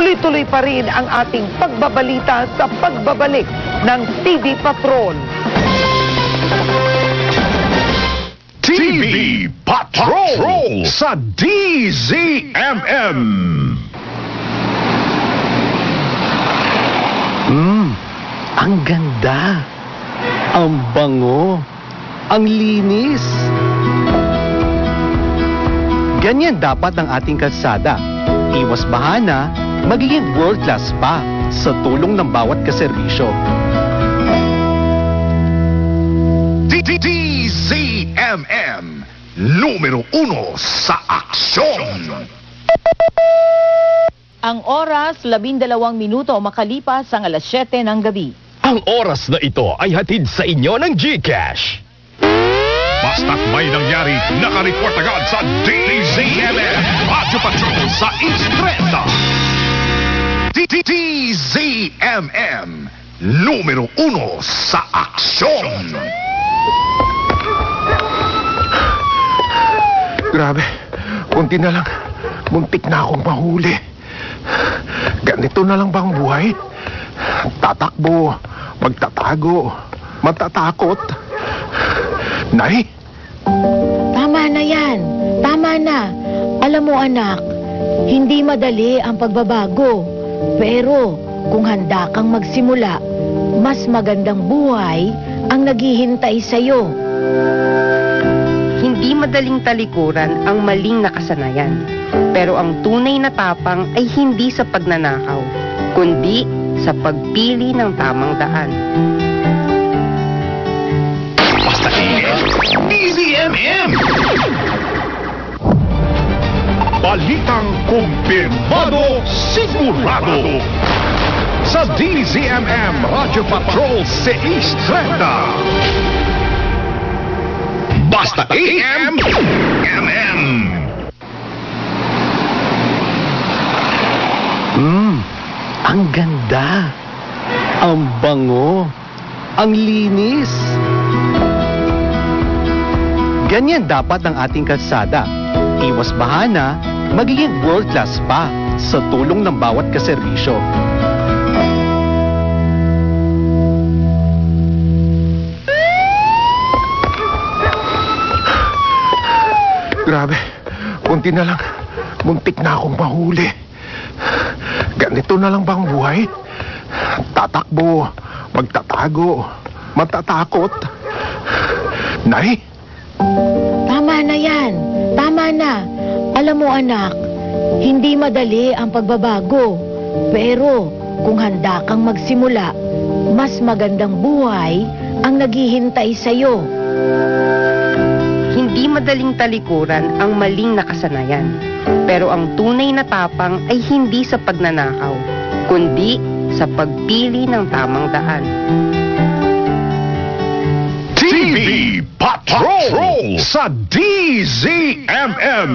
tuloy-tuloy pa rin ang ating pagbabalita sa pagbabalik ng TV Patrol. TV Patrol sa DZMM. Ang ganda. Ang bango. Ang linis. Ganyan dapat ang ating kalsada. Iwas bahana, magiging world-class pa sa tulong ng bawat kaserbisyo. DZMM, numero 1 sa aksyon. Ang oras, 12 minuto makalipas ang alas 7 ng gabi. Ang oras na ito ay hatid sa inyo ng GCash. Basta't may nangyari, nakareport agad sa DZMM Radyo Patrol sa East 30. DZMM, numero 1 sa aksyon. Grabe, kunti na lang. Muntik na akong mahuli. Ganito na lang bang buhay? Tatakbo, magtatago, matatakot. Nay? Tama na yan. Tama na. Alam mo anak, hindi madali ang pagbabago. Pero kung handa kang magsimula, mas magandang buhay ang naghihintay sa'yo. Hindi madaling talikuran ang maling nakasanayan. Pero ang tunay na tapang ay hindi sa pagnanakaw, kundi sa pagpili ng tamang daan. Basta DZMM! Balitang kumpirmado, sigurado. Sa DZMM Radyo Patrol sa East 30. Basta AM, MM. Ang ganda. Ang bango. Ang linis. Ganyan dapat ang ating kalsada. Iwas bahana, magiging world-class pa sa tulong ng bawat kaserbisyo. Grabe, kunti na lang. Muntik na akong mahuli. Ganito na lang bang buhay? Tatakbo, magtatago, matatakot. Nay? Tama na yan. Tama na. Alam mo anak, hindi madali ang pagbabago. Pero kung handa kang magsimula, mas magandang buhay ang naghihintay sa'yo. Hindi madaling talikuran ang maling nakasanayan. Pero ang tunay na tapang ay hindi sa pagnanakaw, kundi sa pagpili ng tamang daan. TV Patrol sa DZMM.